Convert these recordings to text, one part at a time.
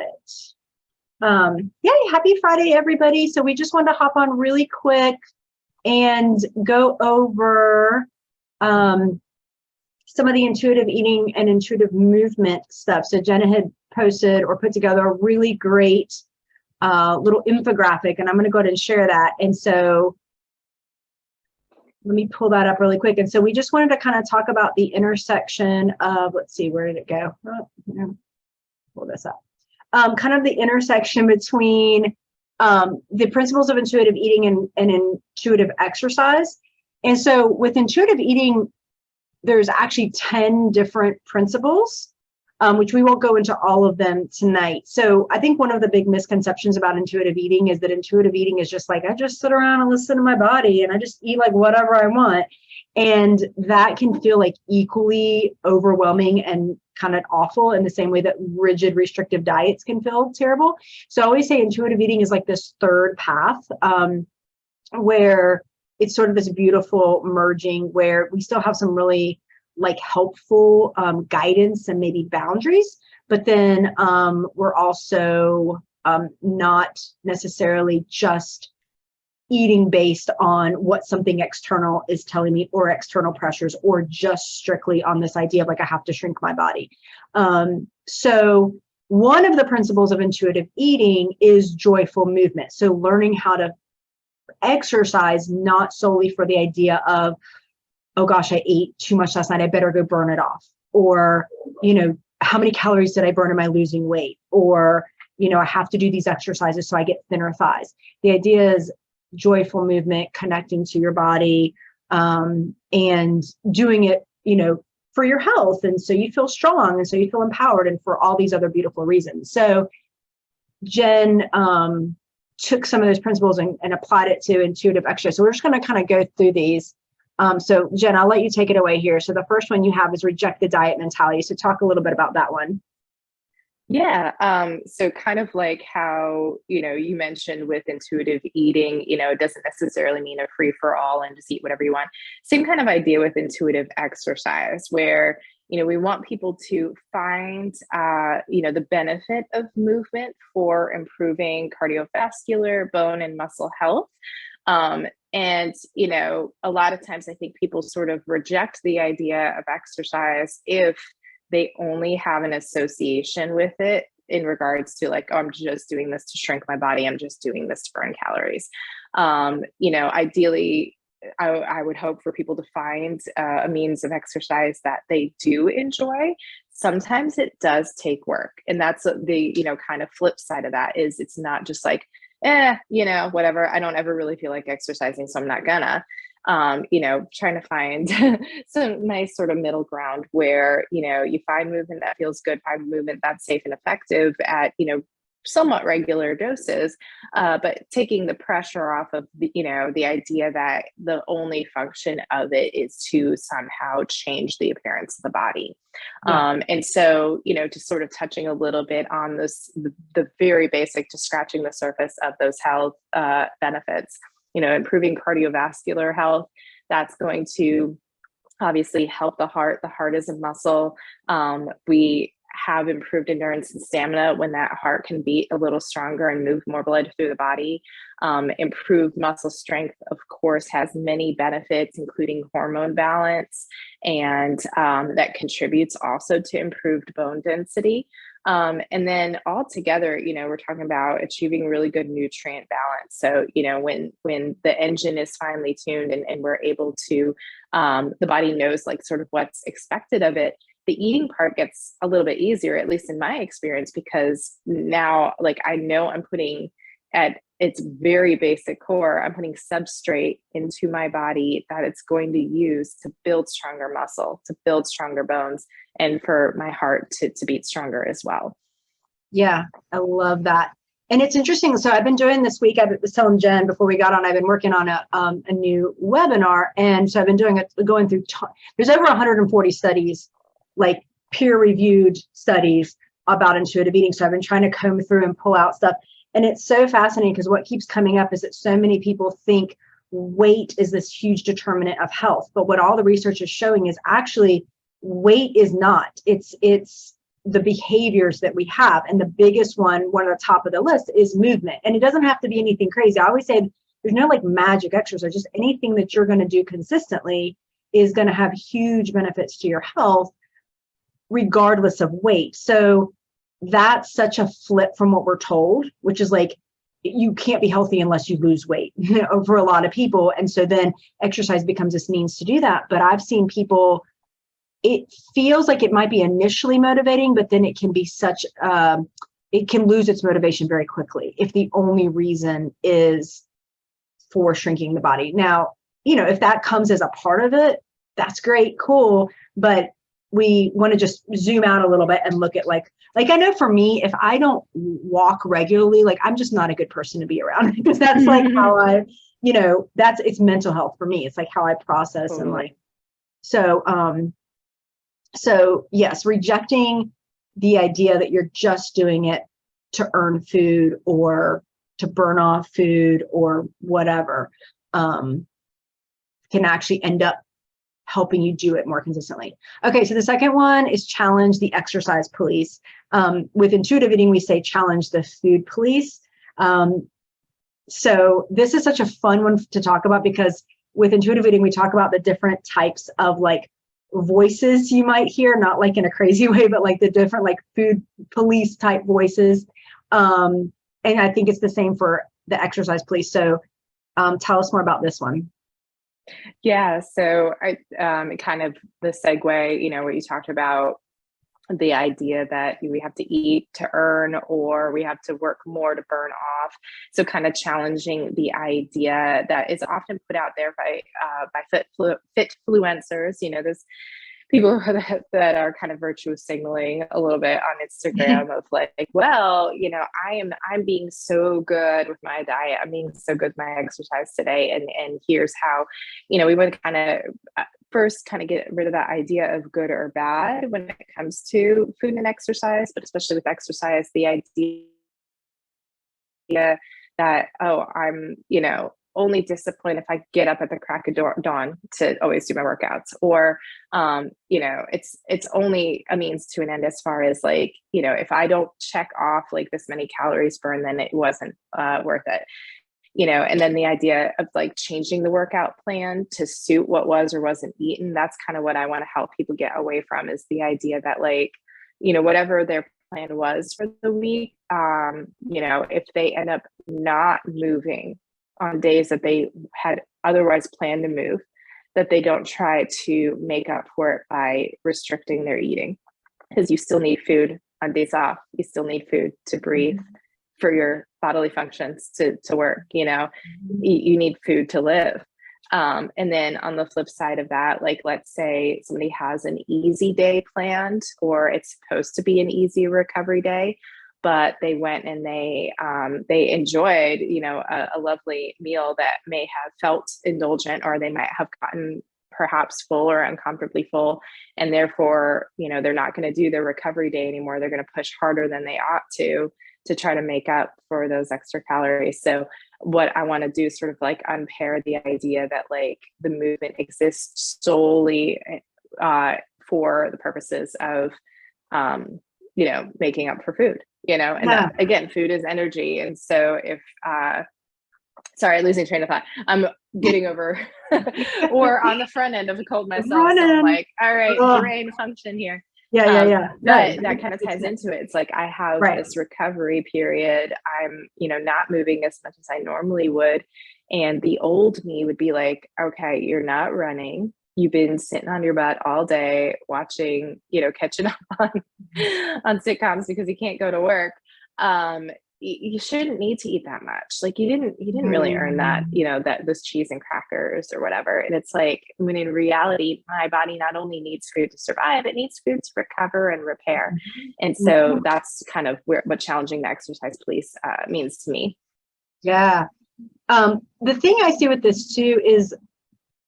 got it. Yay, happy Friday, everybody. So we just wanted to hop on really quick and go over some of the intuitive eating and intuitive movement stuff. So Jenna had posted or put together a really great little infographic, and I'm going to go ahead and share that. And so let me pull that up really quick. And so we just wanted to kind of talk about the intersection of, let's see, where did it go? Oh, pull this up. Kind of the intersection between the principles of intuitive eating and intuitive exercise. And so with intuitive eating, there's actually 10 different principles, which we won't go into all of them tonight. So I think one of the big misconceptions about intuitive eating is that intuitive eating is just like, I just sit around and listen to my body and I just eat like whatever I want. And that can feel like equally overwhelming and kind of awful in the same way that rigid restrictive diets can feel terrible. So I always say intuitive eating is like this third path where it's sort of this beautiful merging where we still have some really like helpful guidance and maybe boundaries, but then we're also not necessarily just eating based on what something external is telling me or external pressures, or just strictly on this idea of like, I have to shrink my body. So one of the principles of intuitive eating is joyful movement. So learning how to exercise, not solely for the idea of, oh gosh, I ate too much last night, I better go burn it off. Or, you know, how many calories did I burn? Am I losing weight? Or, you know, I have to do these exercises so I get thinner thighs. The idea is joyful movement, connecting to your body, and doing it, you know, for your health. And so you feel strong and so you feel empowered and for all these other beautiful reasons. So Jen took some of those principles and applied it to intuitive exercise. So we're just going to kind of go through these. So Jen, I'll let you take it away here. So the first one you have is reject the diet mentality. So talk a little bit about that one. Yeah. So kind of like how, you know, you mentioned with intuitive eating, you know, it doesn't necessarily mean a free for all and just eat whatever you want. Same kind of idea with intuitive exercise where, you know, we want people to find, you know, the benefit of movement for improving cardiovascular, bone and muscle health. And, you know, a lot of times I think people sort of reject the idea of exercise if they only have an association with it in regards to like, oh, I'm just doing this to shrink my body. I'm just doing this to burn calories. You know, ideally, I would hope for people to find a means of exercise that they do enjoy. Sometimes it does take work. And that's the, you know, kind of flip side of that is it's not just like, you know, whatever. I don't ever really feel like exercising, so I'm not gonna. You know, trying to find some nice sort of middle ground where, you know, you find movement that feels good, find movement that's safe and effective at, you know, somewhat regular doses, but taking the pressure off of the, you know, the idea that the only function of it is to somehow change the appearance of the body. Yeah. And so, you know, just sort of touching a little bit on this, the very basic, just scratching the surface of those health benefits. You know, improving cardiovascular health, that's going to obviously help the heart. The heart is a muscle. We have improved endurance and stamina when that heart can beat a little stronger and move more blood through the body. Improved muscle strength, of course, has many benefits, including hormone balance, and that contributes also to improved bone density. And then all together, you know, we're talking about achieving really good nutrient balance. So, you know, when the engine is finely tuned and we're able to, the body knows like sort of what's expected of it, the eating part gets a little bit easier, at least in my experience, because now like I know I'm putting at its very basic core, I'm putting substrate into my body that it's going to use to build stronger muscle, to build stronger bones, and for my heart to beat stronger as well. Yeah, I love that. And it's interesting. So I've been doing this week, I was telling Jen before we got on, I've been working on a new webinar. And so I've been going through, there's over 140 studies, like peer-reviewed studies about intuitive eating. So I've been trying to comb through and pull out stuff. And it's so fascinating because what keeps coming up is that so many people think weight is this huge determinant of health. But what all the research is showing is actually weight is not. It's the behaviors that we have. And the biggest one at the top of the list is movement. And it doesn't have to be anything crazy. I always say there's no like magic exercise, just anything that you're going to do consistently is going to have huge benefits to your health, regardless of weight. So that's such a flip from what we're told, which is like, you can't be healthy unless you lose weight for a lot of people. And so then exercise becomes this means to do that. But I've seen people, it feels like it might be initially motivating, but then it can be such, it can lose its motivation very quickly if the only reason is for shrinking the body. Now, if that comes as a part of it, that's great, cool. But we want to just zoom out a little bit and look at like I know for me, if I don't walk regularly, like I'm just not a good person to be around, because that's like how I, it's mental health for me. It's like how I process and like, so yes, rejecting the idea that you're just doing it to earn food or to burn off food or whatever, can actually end up helping you do it more consistently. Okay, so the second one is challenge the exercise police. With intuitive eating, we say challenge the food police. So this is such a fun one to talk about, because with intuitive eating, we talk about the different types of like voices you might hear, not like in a crazy way, but like the different like food police type voices. And I think it's the same for the exercise police. So tell us more about this one. Yeah, so I kind of the segue, what you talked about, the idea that we have to eat to earn, or we have to work more to burn off. So kind of challenging the idea that is often put out there by fitfluencers, those people that are kind of virtue signaling a little bit on Instagram of like, well, I'm being so good with my diet. I'm being so good with my exercise today. And here's how, we want to kind of first kind of get rid of that idea of good or bad when it comes to food and exercise, but especially with exercise, the idea that, oh, I'm, only disciplined if I get up at the crack of dawn to always do my workouts, or, it's only a means to an end as far as like, if I don't check off like this many calories burned, then it wasn't worth it, and then the idea of like changing the workout plan to suit what was or wasn't eaten. That's kind of what I want to help people get away from, is the idea that like, whatever their plan was for the week, if they end up not moving on days that they had otherwise planned to move, that they don't try to make up for it by restricting their eating, because you still need food on days off. You still need food to breathe, for your bodily functions to work. You need food to live. And then on the flip side of that, like, let's say somebody has an easy day planned, or it's supposed to be an easy recovery day, but they went and they enjoyed, a lovely meal that may have felt indulgent, or they might have gotten perhaps full or uncomfortably full. And therefore, they're not going to do their recovery day anymore. They're going to push harder than they ought to try to make up for those extra calories. So what I want to do is sort of like unpair the idea that like the movement exists solely for the purposes of, making up for food, and that, again, food is energy. And so if, sorry, losing train of thought. I'm getting over or on the front end of a cold myself. So I'm like, all right, brain function here. Yeah. That kind of ties into it. It's like, I have this recovery period. I'm, not moving as much as I normally would. And the old me would be like, okay, you're not running. You've been sitting on your butt all day watching, catching up on sitcoms because you can't go to work. You shouldn't need to eat that much. Like you didn't really earn that, that those cheese and crackers or whatever. And it's like, when in reality, my body not only needs food to survive, it needs food to recover and repair. And so that's kind of what challenging the exercise police means to me. Yeah. The thing I see with this too is,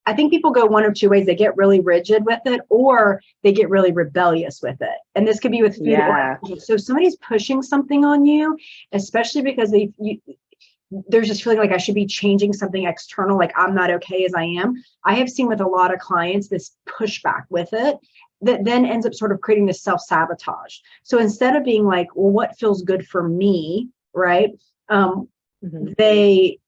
I think people go one of two ways. They get really rigid with it, or they get really rebellious with it. And this could be with food. Yeah. So if somebody's pushing something on you, especially because there's just feeling like I should be changing something external, like I'm not okay as I am. I have seen with a lot of clients this pushback with it. that then ends up sort of creating this self-sabotage. So instead of being like, well, what feels good for me, right? They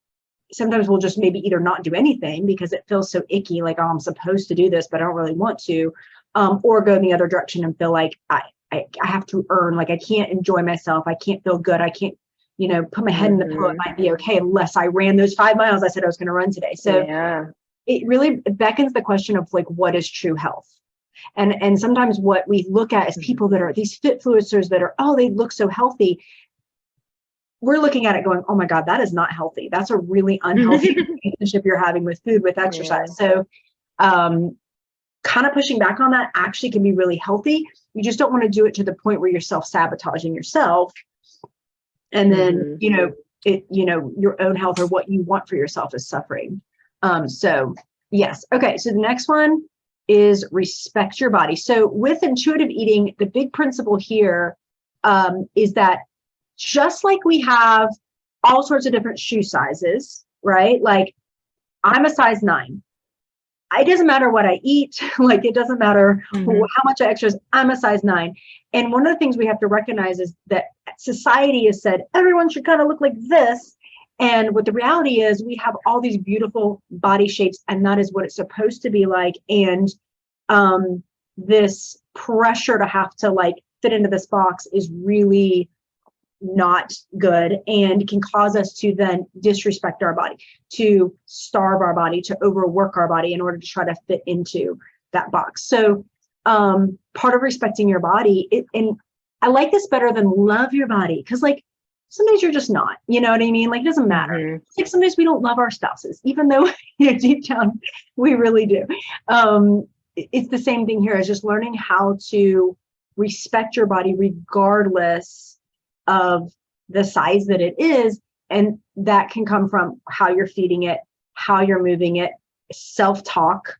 sometimes will just maybe either not do anything because it feels so icky, like, oh, I'm supposed to do this, but I don't really want to, or go in the other direction and feel like I have to earn, like I can't enjoy myself. I can't feel good. I can't, put my head in the pillow. It might be okay unless I ran those 5 miles I said I was going to run today. So it really beckons the question of like, what is true health? And sometimes what we look at is people that are these fitfluencers that are, oh, they look so healthy. We're looking at it going, oh my God, that is not healthy. That's a really unhealthy relationship you're having with food, with exercise. So kind of pushing back on that actually can be really healthy. You just don't want to do it to the point where you're self-sabotaging yourself. And then, your own health or what you want for yourself is suffering. So yes. Okay. So the next one is respect your body. So with intuitive eating, the big principle here is that just like we have all sorts of different shoe sizes, right? Like I'm a size 9. It doesn't matter what I eat. Like, it doesn't matter how much I exercise. I'm a size 9. And one of the things we have to recognize is that society has said everyone should kind of look like this. And what the reality is, we have all these beautiful body shapes, and that is what it's supposed to be like. And this pressure to have to like fit into this box is really not good and can cause us to then disrespect our body, to starve our body, to overwork our body in order to try to fit into that box. So part of respecting your body, and I like this better than love your body, because like some days you're just not, you know what I mean? Like it doesn't matter. It's like sometimes we don't love our spouses, even though deep down we really do. It's the same thing here, as just learning how to respect your body regardless of the size that it is. And that can come from how you're feeding it, how you're moving it, self-talk.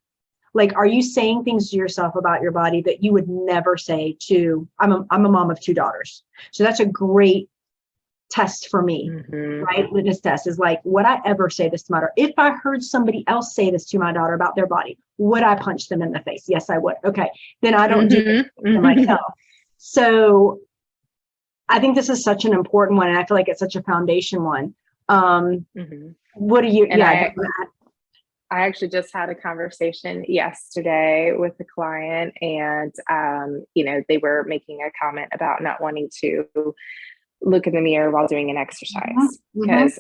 Like, are you saying things to yourself about your body that you would never say to, I'm a mom of 2 daughters. So that's a great test for me, right? Litmus test is like, would I ever say this to my daughter? If I heard somebody else say this to my daughter about their body, would I punch them in the face? Yes, I would. Okay. Then I don't do it to myself. So I think this is such an important one, and I feel like it's such a foundation one. What do you? And I actually just had a conversation yesterday with a client, and they were making a comment about not wanting to look in the mirror while doing an exercise because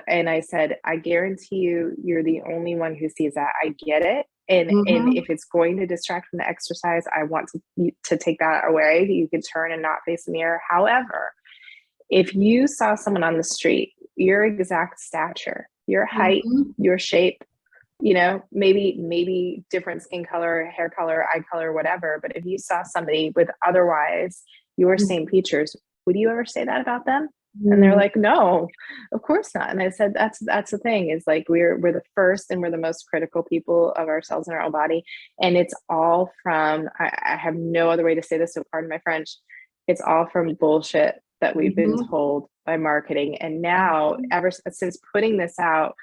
and I said, I guarantee you're the only one who sees that. I get it. And if it's going to distract from the exercise, I want to take that away. You can turn and not face the mirror. However, if you saw someone on the street, your exact stature, your height, your shape, maybe different skin color, hair color, eye color, whatever. But if you saw somebody with otherwise your same features, would you ever say that about them? And they're like, no, of course not. And I said, that's the thing, is like, we're the first and we're the most critical people of ourselves and our own body. And it's all from, I have no other way to say this, so pardon my French. It's all from bullshit that we've been told by marketing. And now, ever since putting this out,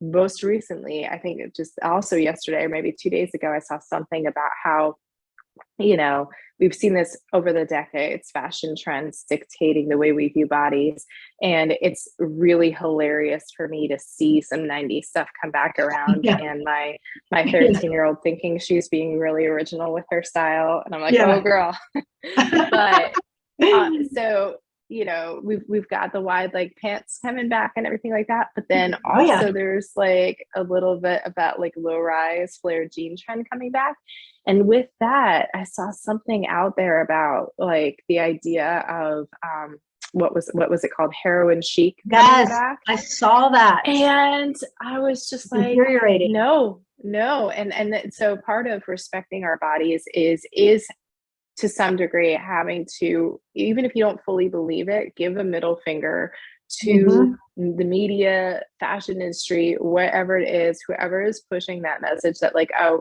most recently, I think it just also yesterday or maybe 2 days ago, I saw something about how, we've seen this over the decades, fashion trends dictating the way we view bodies. And it's really hilarious for me to see some 90s stuff come back around, and my 13-year-old thinking she's being really original with her style. And I'm like, oh girl. But so, we've got the wide leg pants coming back and everything like that. But then also there's like a little bit of that like low rise flared jean trend coming back. And with that, I saw something out there about like the idea of what was it called? Heroin chic. Yes, I saw that. And I was just like, infuriating. No. And so part of respecting our bodies is to some degree having to, even if you don't fully believe it, give a middle finger to the media, fashion industry, whatever it is, whoever is pushing that message that like, oh,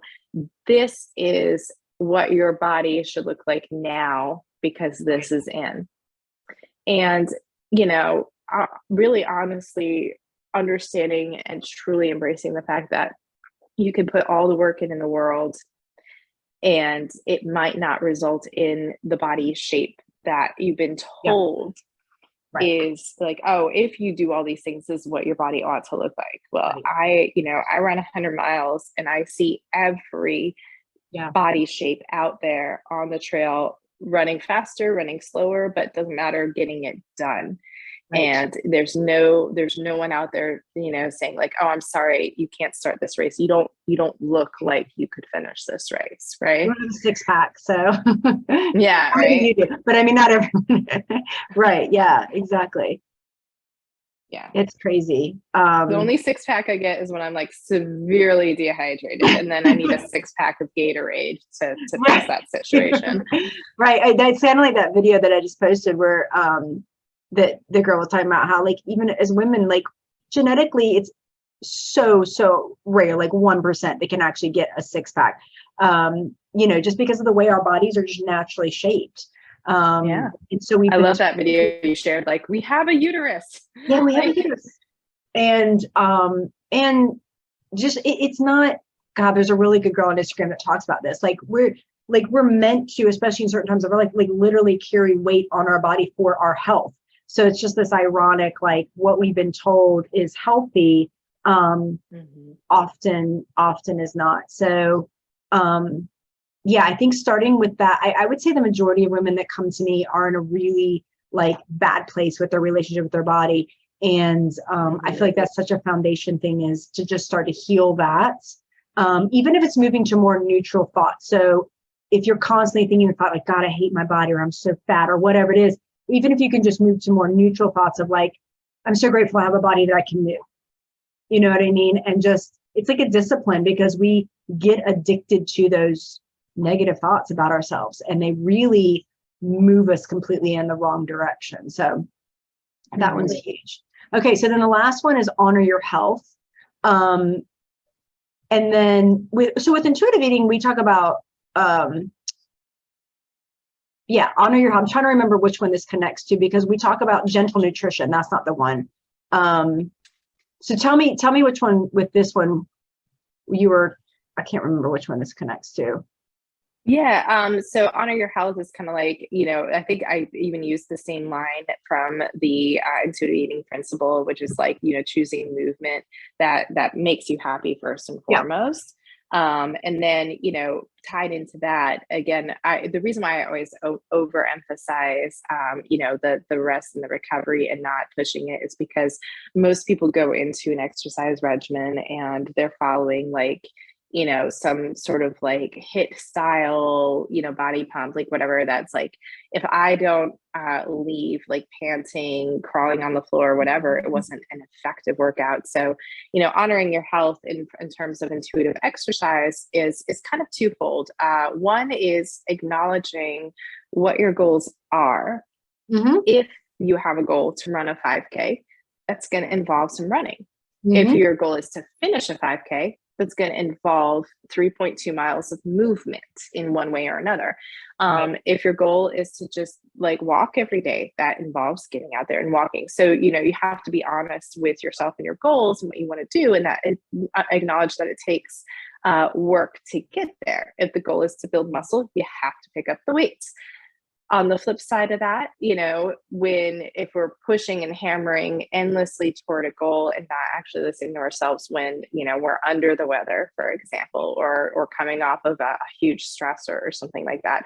this is what your body should look like now because this is in. And, really honestly understanding and truly embracing the fact that you can put all the work in the world and it might not result in the body shape that you've been Yeah. told Right. is like, oh, if you do all these things, this is what your body ought to look like. Well, Right. I run 100 miles and I see every Yeah. body shape out there on the trail, running faster, running slower, but doesn't matter, getting it done. Right. And there's no one out there, saying like, oh, I'm sorry, you can't start this race. You don't look like you could finish this race, You right? don't have a six pack, so Yeah, maybe right. you do, but I mean, not everyone. Right. Yeah, exactly. Yeah. It's crazy. The only six pack I get is when I'm like severely dehydrated, and then I need a six pack of Gatorade to fix Right. that situation. Right. That sounded like that video that I just posted where that the girl was talking about how like even as women, like genetically it's so rare, like 1% that can actually get a six pack. Just because of the way our bodies are just naturally shaped. Yeah. And so we've I been love that video you shared. Like, we have a uterus. yeah, we have a Like, uterus. And just it's not God, there's a really good girl on Instagram that talks about this. We're meant to, especially in certain times of our life, like literally carry weight on our body for our health. So it's just this ironic, like what we've been told is healthy, often is not. So yeah, I think starting with that, I would say the majority of women that come to me are in a really like bad place with their relationship with their body. And I feel like that's such a foundation thing, is to just start to heal that. Even if it's moving to more neutral thoughts. So if you're constantly thinking the thought like, God, I hate my body, or I'm so fat, or whatever it is, even if you can just move to more neutral thoughts of like, I'm so grateful I have a body that I can move. You know what I mean? And just, it's like a discipline, because we get addicted to those negative thoughts about ourselves, and they really move us completely in the wrong direction. So that one's huge. Okay, so then the last one is honor your health. And then with intuitive eating, we talk about honor your health. I'm trying to remember which one this connects to, because we talk about gentle nutrition. That's not the one. So tell me which one with this one I can't remember which one this connects to. Yeah. So honor your health is kind of like, I think I even used the same line from the intuitive eating principle, which is like, choosing movement that makes you happy first and foremost. And then, tied into that, again, the reason why I always overemphasize, the rest and the recovery and not pushing it is because most people go into an exercise regimen and they're following like, some sort of like HIIT style, body pump, like whatever. That's like, if I don't leave like panting, crawling on the floor, whatever, it wasn't an effective workout. So, honoring your health in terms of intuitive exercise is kind of twofold. One is acknowledging what your goals are. If you have a goal to run a 5K, that's going to involve some running. If your goal is to finish a 5K, that's going to involve 3.2 miles of movement in one way or another. If your goal is to just like walk every day, that involves getting out there and walking. So, you have to be honest with yourself and your goals and what you want to do, and that acknowledge that it takes work to get there. If the goal is to build muscle, you have to pick up the weights. On the flip side of that, if we're pushing and hammering endlessly toward a goal and not actually listening to ourselves when, we're under the weather, for example, or coming off of a huge stressor or something like that,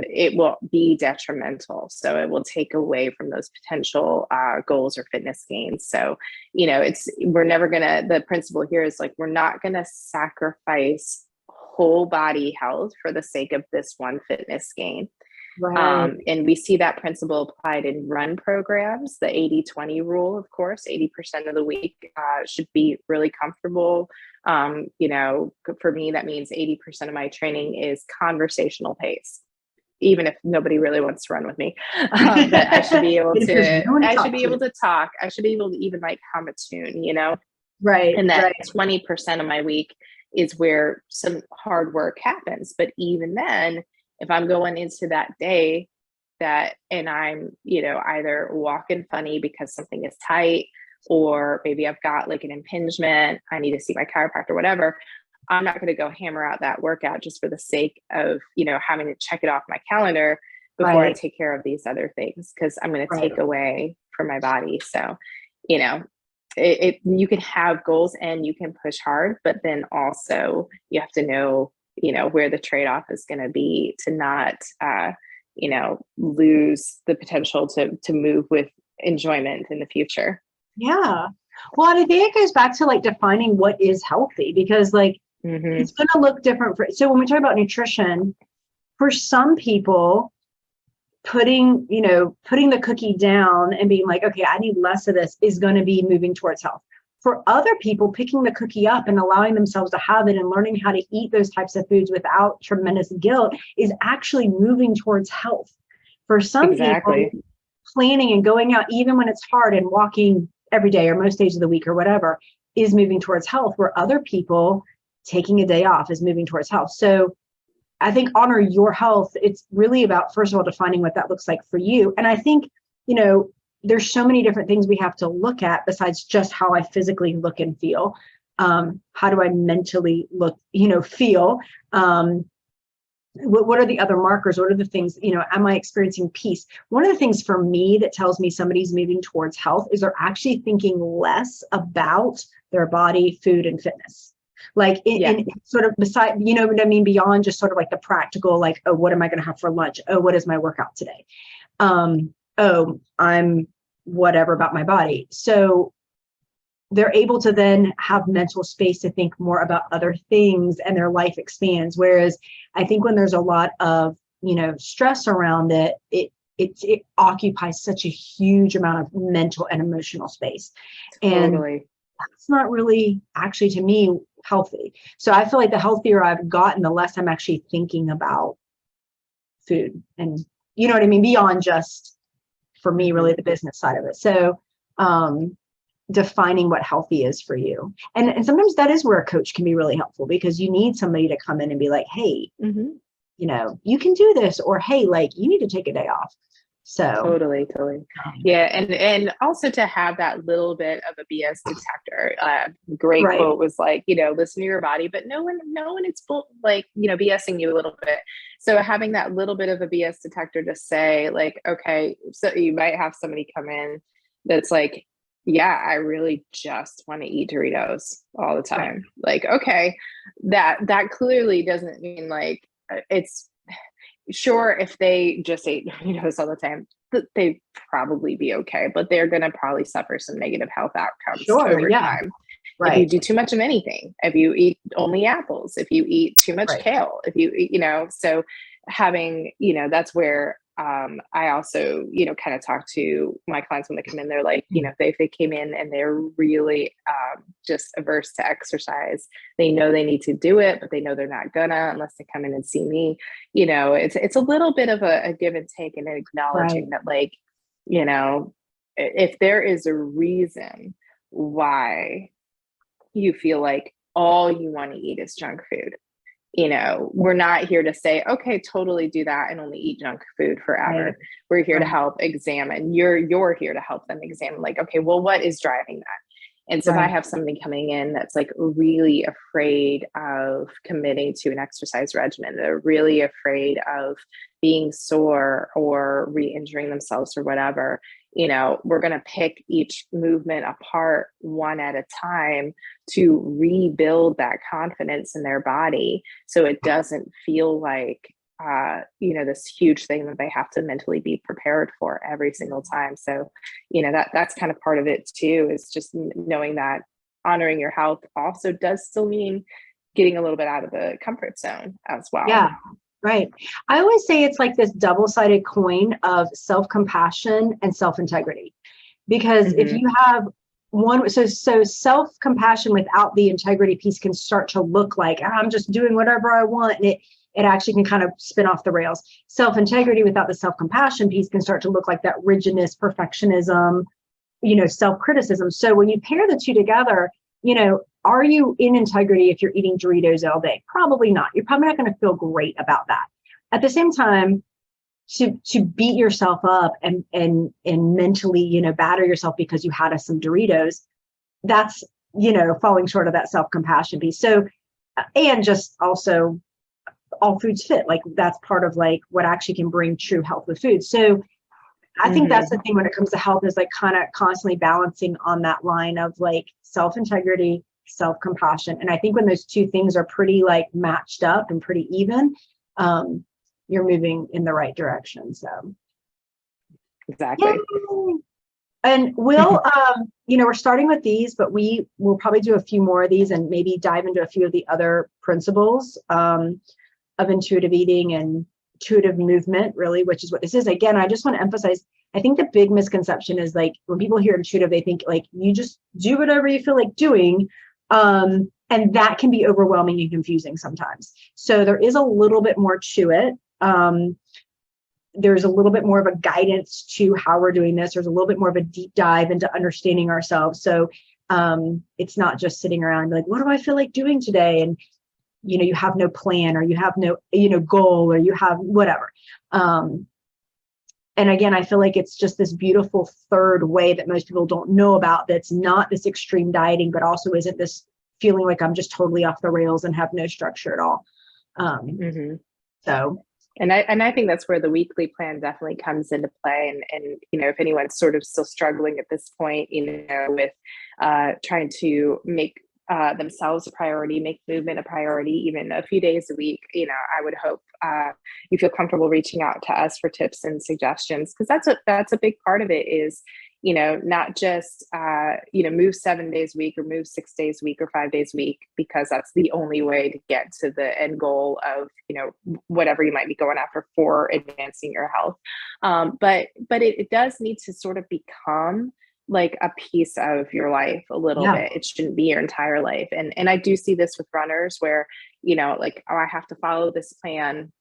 it will be detrimental. So it will take away from those potential goals or fitness gains. So, the principle here is like, we're not going to sacrifice whole body health for the sake of this one fitness gain. Right. And we see that principle applied in run programs, the 80-20 rule, of course. 80% of the week should be really comfortable. For me, that means 80% of my training is conversational pace, even if nobody really wants to run with me. But I should be able to, talk. I should be able to even like hum a tune, Right. And that 20% of my week is where some hard work happens. But even then, if I'm going into that day and I'm, either walking funny because something is tight, or maybe I've got like an impingement, I need to see my chiropractor, whatever, I'm not going to go hammer out that workout just for the sake of, having to check it off my calendar before I Right. take care of these other things, because I'm going to Right. take away from my body. So, you know, you can have goals and you can push hard, but then also you have to know, where the trade-off is going to be to not, lose the potential to move with enjoyment in the future. Yeah. Well, and I think it goes back to like defining what is healthy, because like Hmm. it's going to look different for, so when we talk about nutrition, for some people, putting the cookie down and being like, okay, I need less of this is going to be moving towards health. For other people, picking the cookie up and allowing themselves to have it and learning how to eat those types of foods without tremendous guilt is actually moving towards health. For some people, Exactly. planning and going out, even when it's hard, and walking every day or most days of the week or whatever, is moving towards health, where other people, taking a day off is moving towards health. So I think honor your health. It's really about, first of all, defining what that looks like for you. And I think, there's so many different things we have to look at besides just how I physically look and feel. How do I mentally look, feel? What are the other markers? What are the things, am I experiencing peace? One of the things for me that tells me somebody's moving towards health is they're actually thinking less about their body, food, and fitness. Like Yeah. in sort of beside, you know what I mean? Beyond just sort of like the practical, like, oh, what am I going to have for lunch? Oh, what is my workout today? Oh, I'm whatever about my body. So they're able to then have mental space to think more about other things, and their life expands. Whereas I think when there's a lot of, stress around it, it occupies such a huge amount of mental and emotional space. And Totally. that's not really actually, to me, healthy. So I feel like the healthier I've gotten, the less I'm actually thinking about food, and you know what I mean, beyond just, for me, Hmm. really the business side of it. So defining what healthy is for you. And sometimes that is where a coach can be really helpful, because you need somebody to come in and be like, hey, Hmm. you can do this, or hey, like, you need to take a day off. So Totally, totally. um, Yeah, and also to have that little bit of a BS detector. Great right, quote was like, listen to your body, but no one it's like, BSing you a little bit. So having that little bit of a BS detector to say like, okay, so you might have somebody come in that's like, yeah, I really just want to eat Doritos all the right, time. Like, okay, that clearly doesn't mean like it's sure, if they just ate Doritos all the time, they'd probably be okay, but they're going to probably suffer some negative health outcomes sure, over yeah, time. If you right, do too much of anything, if you eat only apples, if you eat too much right, kale, if so having, that's where I also, kind of talk to my clients when they come in. They're like, if they came in and they're really just averse to exercise, they know they need to do it, but they know they're not gonna unless they come in and see me. It's a little bit of a give and take, and right, acknowledging that, like, if there is a reason why you feel like all you want to eat is junk food, we're not here to say, okay, totally do that and only eat junk food right, forever. We're here to right, help examine. You're here to help them examine, like, okay, well, what is driving that? And so if I right, have somebody coming in that's like really afraid of committing to an exercise regimen, they're really afraid of being sore or re-injuring themselves or whatever, we're going to pick each movement apart one at a time to rebuild that confidence in their body, so it doesn't feel like this huge thing that they have to mentally be prepared for every single time. So that's kind of part of it too, is just knowing that honoring your health also does still mean getting a little bit out of the comfort zone as well. yeah, right. I always say it's like this double-sided coin of self-compassion and self-integrity. Because if Hmm. you have one, so self-compassion without the integrity piece can start to look like, I'm just doing whatever I want, and it actually can kind of spin off the rails. Self-integrity without the self-compassion piece can start to look like that rigidness, perfectionism, self-criticism. So when you pair the two together, are you in integrity if you're eating Doritos all day? Probably not. You're probably not going to feel great about that. At the same time, to beat yourself up and mentally, batter yourself because you had some Doritos, that's, falling short of that self-compassion piece. So and just also all foods fit. Like that's part of like what actually can bring true health with food. So I think that's the thing when it comes to health is like kind of constantly balancing on that line of like self-integrity, self-compassion. And I think when those two things are pretty like matched up and pretty even, you're moving in the right direction. So Exactly. yay. And we'll, we're starting with these, but we will probably do a few more of these and maybe dive into a few of the other principles of intuitive eating and intuitive movement, really, which is what this is. Again, I just want to emphasize, I think the big misconception is like when people hear intuitive, they think like you just do whatever you feel like doing. And that can be overwhelming and confusing sometimes. So there is a little bit more to it. There's a little bit more of a guidance to how we're doing this. There's a little bit more of a deep dive into understanding ourselves. So it's not just sitting around like, what do I feel like doing today? And, you have no plan or you have no, goal or you have whatever. And again, I feel like it's just this beautiful third way that most people don't know about that's not this extreme dieting, but also isn't this feeling like I'm just totally off the rails and have no structure at all. So. And I think that's where the weekly plan definitely comes into play. And if anyone's sort of still struggling at this point, with trying to make themselves a priority, make movement a priority, even a few days a week, I would hope you feel comfortable reaching out to us for tips and suggestions, because that's a big part of it is, not just, move 7 days a week or move 6 days a week or 5 days a week, because that's the only way to get to the end goal of, whatever you might be going after for advancing your health. But it does need to sort of become like a piece of your life a little bit. It shouldn't be your entire life. And I do see this with runners where, like, oh, I have to follow this plan.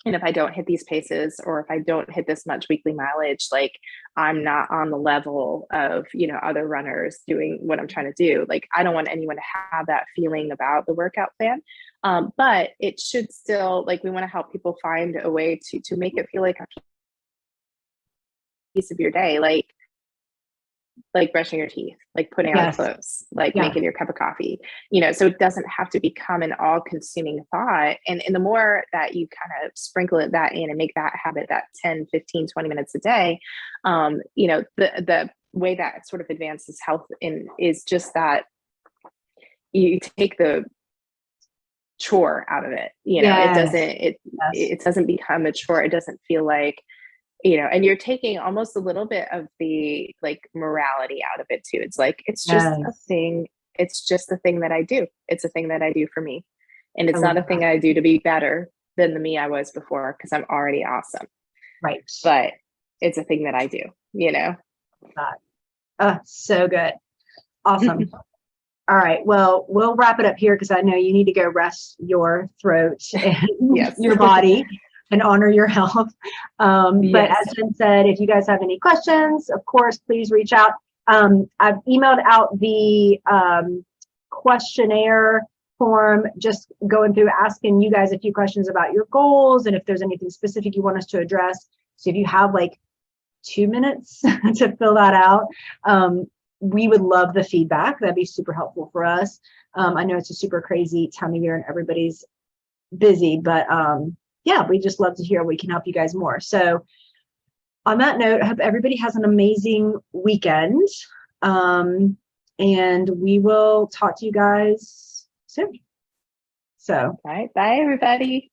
And if I don't hit these paces, or if I don't hit this much weekly mileage, like I'm not on the level of, other runners doing what I'm trying to do. Like, I don't want anyone to have that feeling about the workout plan. But it should still, like, we want to help people find a way to make it feel like a piece of your day. Like brushing your teeth, like putting on clothes, like making your cup of coffee, so it doesn't have to become an all-consuming thought. And the more that you kind of sprinkle that in and make that habit, that 10, 15, 20 minutes a day, the way that sort of advances health is just that you take the chore out of it. It doesn't become a chore. It doesn't feel like, and you're taking almost a little bit of the like morality out of it too. It's like, it's just a thing. It's just a thing that I do. It's a thing that I do for me. And it's not a thing I do to be better than the me I was before, because I'm already awesome. Right. But it's a thing that I do, So good. Awesome. All right. Well, we'll wrap it up here because I know you need to go rest your throat and your body and honor your health. But as Jen said, if you guys have any questions, of course, please reach out. I've emailed out the questionnaire form, just going through asking you guys a few questions about your goals and if there's anything specific you want us to address. So if you have like 2 minutes to fill that out, we would love the feedback. That'd be super helpful for us. I know it's a super crazy time of year and everybody's busy, but we just love to hear we can help you guys more. So on that note, I hope everybody has an amazing weekend. And we will talk to you guys soon. So, all right. Bye, everybody.